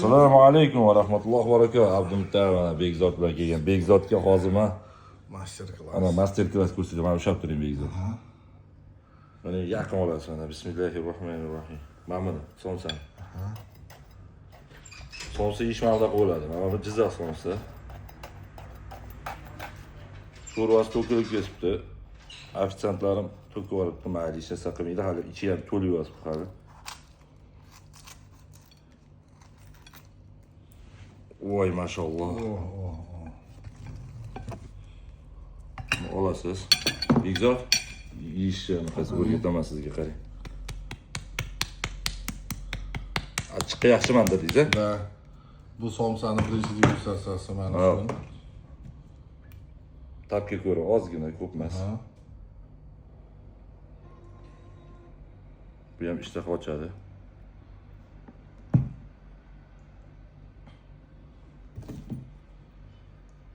Assalomu alaykum va rahmatullohi va barakatuh. Abdumuttalib mana Bekzod bilan kelgan. Bekzodga hozir men master klass ko'rsataman. Mana ushlab turing Bekzod. Mana yaqin olasiz mana. Bismillahirrohmanirrohim. Mana buni somsa. Somsa ish mavda bo'ladi. Mana bu Jizzax somsa. Sho'rvasi to'kilib ketibdi. Ofitsiantlarim to'kib yuboribdi. Mayli ishlasa qilmaydi. Hali ichi ham to'lib yotibdi hali. Voy maşallah. Olasiz. Bekzod yeyishni qaysi o'rgataman sizga qarang. Achchiqqa yaxshiman dedingiz-a? Da. Bu somsani birinchi degustatsiyasi mana shu. Tapga ko'ra ozgina, ko'p emas. Bu ham ishtaha ochadi.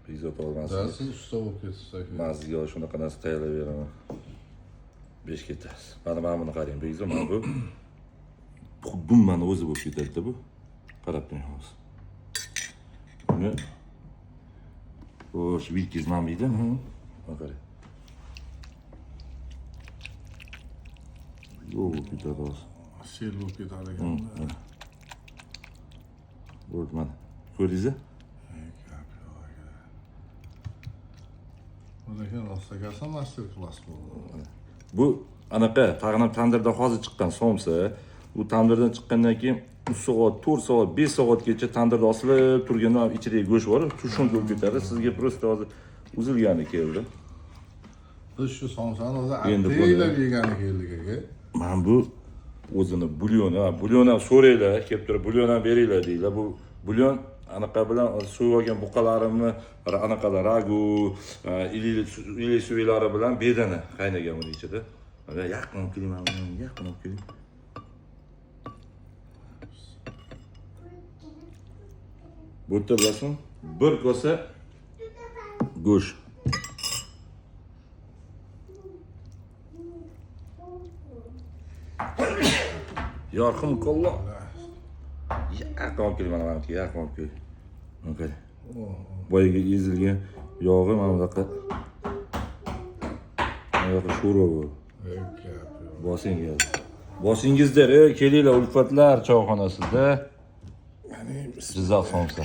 Bekzod olmasin. Siz usta bo'lib ketsak. Men sizga shunaqa narsa tayyorlab beraman. 5 ketasiz. Mana buni qarang Bekzod, mana bu. Xuddi mana o'zi bo'lib ketadi bu. Qarab turing hozir. Buni o'sh vilkiz mamiydi. Mana qarang. Yo'q, ketadi hozir. Sel bo'lib ketadi ekan. Bo'ldi mana. Ko'rdingizmi? Lekin rostlagan master klass bo'ldi. Bu anaqa tag'inab tandirda hozir chiqqan somsa. Bu tandirdan chiqqandan keyin 3 soat, 4 soat, 5 soatgacha tandirda osilib turganda ichidagi go'sht bor, tushun bo'lib ketadi. Sizga prosta hozir uzilgani keldi. Biz shu somsani o'zi ataylar yegani keldik aka. Men bu o'zini bulyoni, bulyon ham so'raylar, kelib turib bulyon ham beringlar deylar. Bu bulyon anaqa bilan suv olgan buqalarimni anaqalar ragu, ili suvilari bilan bedana qaynagan uni ichida. Mana yaqin olib keling, mana yaqin olib keling. Bu yerda bilasizmi? Bir kosa go'sht. Yorqin kollo. Yaqin olib keling, mana buniki yaqin olib keling. Mana boyaga ezilgan yog'i mana bunaqa. Mana bunaqa sho'rva bu. Bosingizlar, kelinglar ulfatlar choyxonasida. Jizzax somsa.